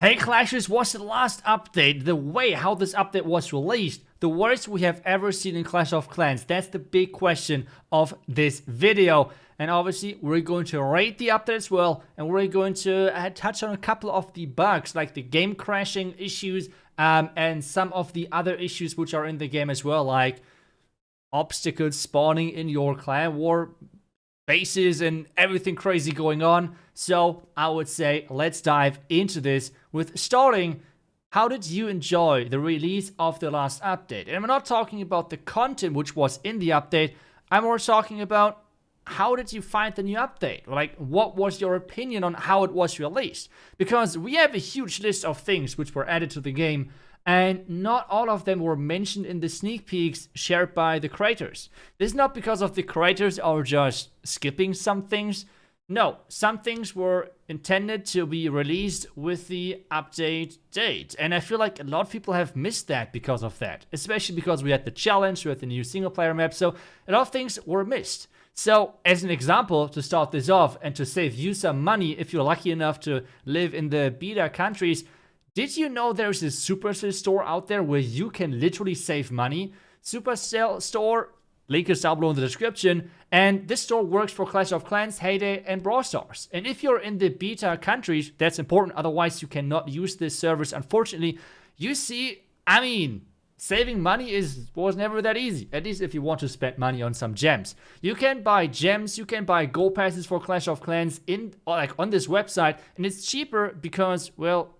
Hey Clashers, what's the last update? The way how this update was released, the worst we have ever seen in Clash of Clans. That's the big question of this video. And obviously, we're going to rate the update as well. And we're going to touch on a couple of the bugs, like the game crashing issues, and some of the other issues which are in the game as well, like obstacles spawning in your clan war bases and everything crazy going on. So I would say let's dive into this with starting. How did you enjoy the release of the last update? And I'm not talking about the content which was in the update. I'm more talking about how did you find the new update? Like, what was your opinion on how it was released? Because we have a huge list of things which were added to the game, and not all of them were mentioned in the sneak peeks shared by the creators. This is not because of the creators are just skipping some things. No, some things were intended to be released with the update date. And I feel like a lot of people have missed that because of that. Especially because we had the challenge, we had the new single player map, so a lot of things were missed. So, as an example, to start this off and to save you some money if you're lucky enough to live in the beta countries, did you know there's a Supercell store out there where you can literally save money? Supercell store, link is down below in the description, and this store works for Clash of Clans, Heyday, and Brawl Stars. And if you're in the beta countries, that's important, otherwise you cannot use this service, unfortunately. You see, I mean, saving money was never that easy, at least if you want to spend money on some gems. You can buy gems, you can buy gold passes for Clash of Clans on this website, and it's cheaper because, well,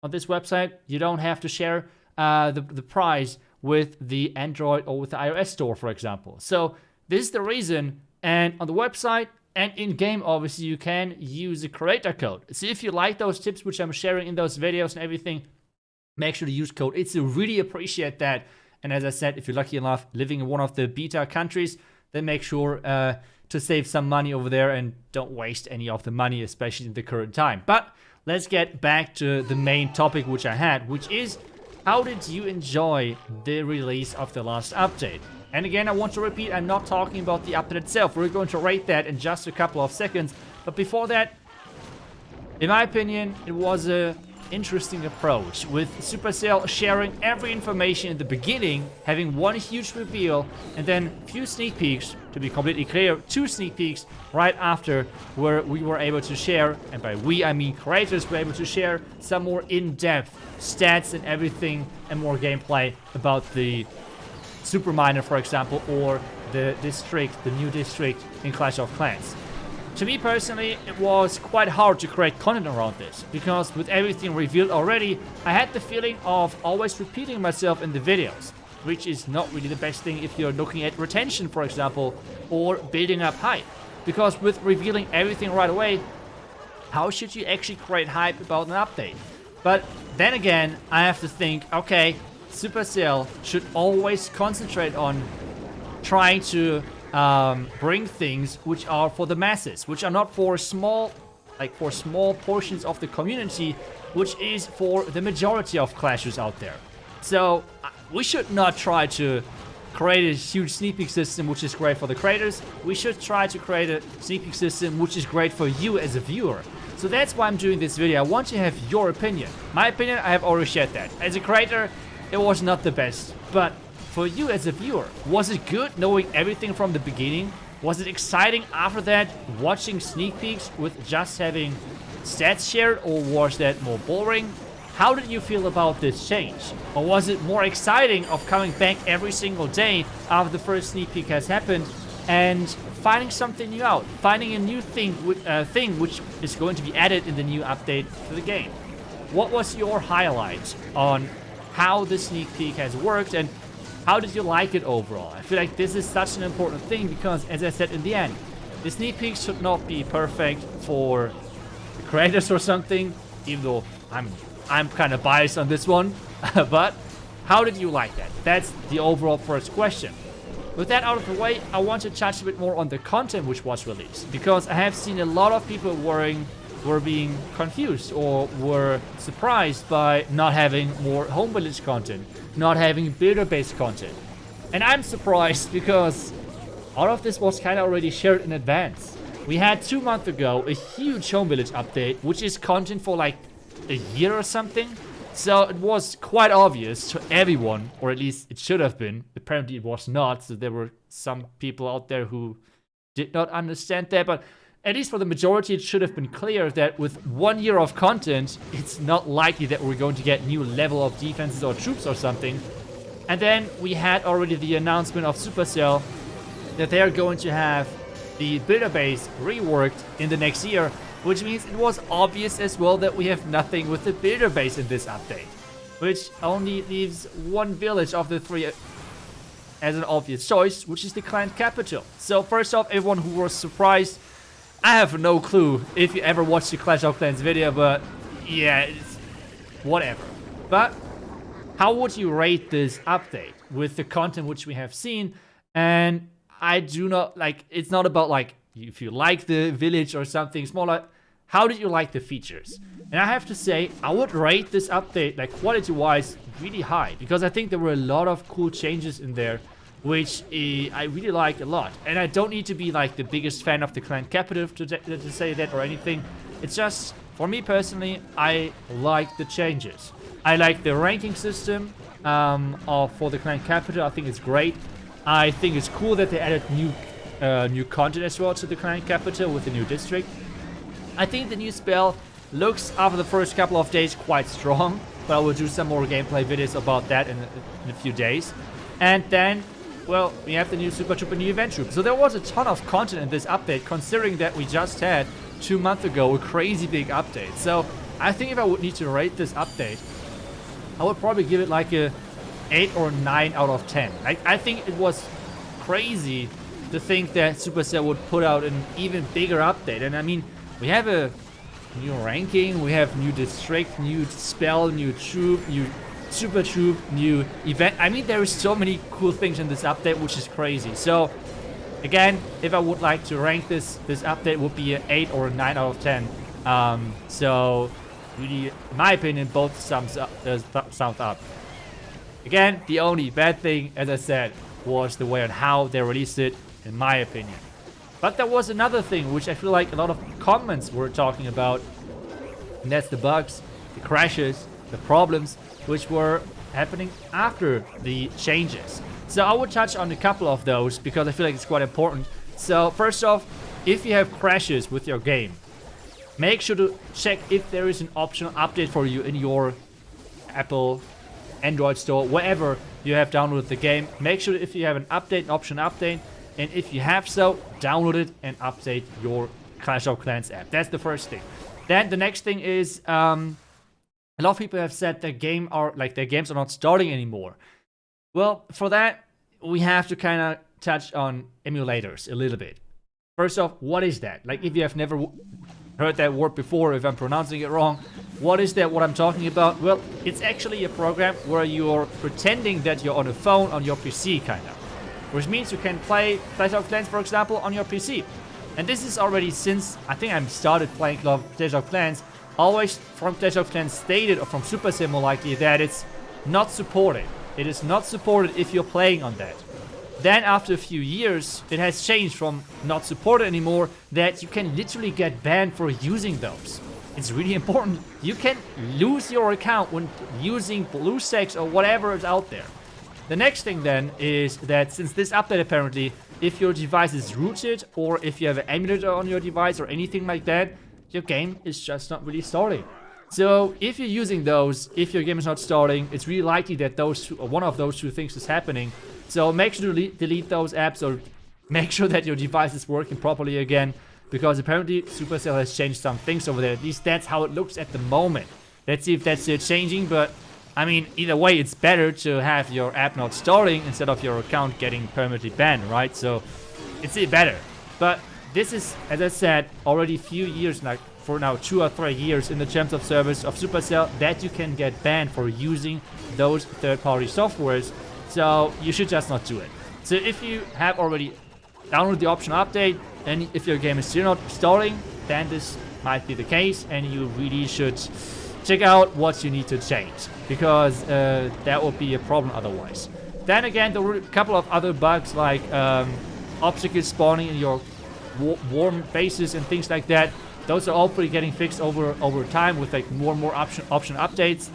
on this website, you don't have to share the price with the Android or with the iOS store, for example. So this is the reason. And on the website and in-game, obviously, you can use the creator code. So if you like those tips, which I'm sharing in those videos and everything, make sure to use code iTzu. Really appreciate that. And as I said, if you're lucky enough living in one of the beta countries, then make sure to save some money over there and don't waste any of the money, especially in the current time. But let's get back to the main topic which I had, which is how did you enjoy the release of the last update? And again, I want to repeat, I'm not talking about the update itself. We're going to rate that in just a couple of seconds. But before that, in my opinion, it was a interesting approach, with Supercell sharing every information in the beginning, having one huge reveal, and then few sneak peeks, to be completely clear, 2 sneak peeks right after, where we were able to share, and by we I mean creators were able to share some more in-depth stats and everything, and more gameplay about the super miner, for example, or the district, the new district in Clash of Clans. To me personally, it was quite hard to create content around this, because with everything revealed already, I had the feeling of always repeating myself in the videos, which is not really the best thing if you're looking at retention, for example, or building up hype. Because with revealing everything right away, how should you actually create hype about an update? But then again, I have to think, okay, Supercell should always concentrate on trying to bring things which are for the masses, which are not for small portions of the community, which is for the majority of clashers out there. So we should not try to create a huge sneak peek system which is great for the creators. We should try to create a sneak peek system which is great for you as a viewer. So that's why I'm doing this video. I want to have your opinion. My opinion, I have already shared that. As a creator, it was not the best, but for you as a viewer, was it good knowing everything from the beginning? Was it exciting after that, watching sneak peeks with just having stats shared, or was that more boring? How did you feel about this change? Or was it more exciting of coming back every single day after the first sneak peek has happened and finding something new out, finding a new thing which is going to be added in the new update to the game? What was your highlight on how the sneak peek has worked, and how did you like it overall? I feel like this is such an important thing because, as I said in the end, the sneak peeks should not be perfect for the creators or something, even though I'm kind of biased on this one. But how did you like that? That's the overall first question. With that out of the way, I want to touch a bit more on the content which was released, because I have seen a lot of people were being confused or were surprised by not having more home village content, not having builder-based content. And I'm surprised because all of this was kind of already shared in advance. We had 2 months ago a huge home village update, which is content for like a year or something. So it was quite obvious to everyone, or at least it should have been. Apparently it was not, so there were some people out there who did not understand that, but at least for the majority it should have been clear that with 1 year of content, it's not likely that we're going to get new level of defenses or troops or something. And then we had already the announcement of Supercell that they are going to have the builder base reworked in the next year, which means it was obvious as well that we have nothing with the builder base in this update, which only leaves one village of the 3 as an obvious choice, which is the clan capital. So first off, everyone who was surprised, I have no clue if you ever watched the Clash of Clans video, but yeah, it's whatever. But how would you rate this update with the content which we have seen? And I do not, like, it's not about, like, if you like the village or something smaller, how did you like the features? And I have to say, I would rate this update, like, quality-wise, really high, because I think there were a lot of cool changes in there, which I really liked a lot. And I don't need to be, like, the biggest fan of the clan capital to say that or anything. It's just, for me personally, I like the changes. I like the ranking system for the clan capital. I think it's great. I think it's cool that they added new content as well to the clan capital with the new district. I think the new spell looks, after the first couple of days, quite strong, but I will do some more gameplay videos about that in a few days. And then, well, we have the new Super Troop and new Event Troop. So there was a ton of content in this update, considering that we just had 2 months ago a crazy big update. So I think if I would need to rate this update, I would probably give it like a 8 or 9 out of 10. I think it was crazy to think that Supercell would put out an even bigger update. And I mean, we have a new ranking, we have new district, new spell, new troop, new super troop, new event. I mean, there is so many cool things in this update, which is crazy. So again, if I would like to rank this update, would be an 8 or a 9 out of 10. So really, in my opinion, both sums up. Again, the only bad thing, as I said, was the way on how they released it, in my opinion. But there was another thing which I feel like a lot of comments were talking about, and that's the bugs, the crashes, the problems which were happening after the changes. So I will touch on a couple of those because I feel like it's quite important. So first off, if you have crashes with your game, make sure to check if there is an optional update for you in your Apple, Android store, wherever you have downloaded the game. Make sure if you have an option update, and if you have so, download it and update your Clash of Clans app. That's the first thing. Then the next thing is, a lot of people have said their games are not starting anymore. Well, for that, we have to kind of touch on emulators a little bit. First off, what is that? Like, if you have never heard that word before, if I'm pronouncing it wrong, what is that, what I'm talking about? Well, it's actually a program where you're pretending that you're on a phone on your PC, kind of. Which means you can play Clash of Clans, for example, on your PC. And this is already since, I think I started playing Clash of Clans, always from Clash of Clans stated, or from Supercell more likely, that it's not supported. It is not supported if you're playing on that. Then after a few years, it has changed from not supported anymore, that you can literally get banned for using those. It's really important. You can lose your account when using BlueStacks or whatever is out there. The next thing then is that since this update apparently, if your device is rooted or if you have an emulator on your device or anything like that, your game is just not really starting. So if you're using those, if your game is not starting, it's really likely that one of those two things is happening. So make sure to delete those apps or make sure that your device is working properly again, because apparently Supercell has changed some things over there. At least that's how it looks at the moment. Let's see if that's changing, but I mean, either way, it's better to have your app not starting instead of your account getting permanently banned, right? So it's better. But this is, as I said, already a few years, like for now 2 or 3 years in the terms of service of Supercell, that you can get banned for using those third-party softwares. So you should just not do it. So if you have already downloaded the optional update, and if your game is still not starting, then this might be the case, and you really should check out what you need to change, because that would be a problem otherwise. Then again, there were a couple of other bugs like obstacles spawning in your warm bases and things like that. those are hopefully getting fixed over time with like more and more option updates.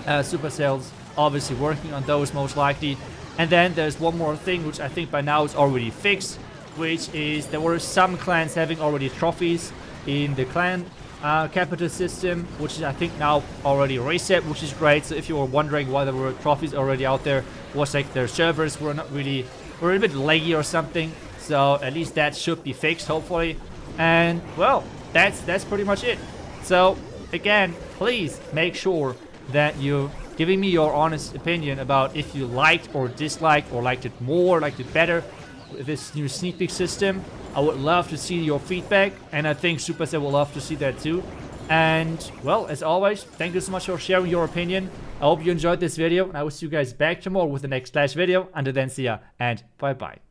Supercell's obviously working on those most likely. And then there's one more thing which I think by now is already fixed, which is there were some clans having already trophies in the clan capital system, which is I think now already reset, which is great. So if you were wondering why there were trophies already out there, was like their servers were not really, were a bit laggy or something. So at least that should be fixed hopefully. And well, that's pretty much it. So again, please make sure that you're giving me your honest opinion about if you liked or disliked or liked it more, liked it better with this new sneak peek system. I would love to see your feedback, and I think Supercell will love to see that too. And well, as always, thank you so much for sharing your opinion. I hope you enjoyed this video, and I will see you guys back tomorrow with the next Clash video. Until then, see ya and bye bye.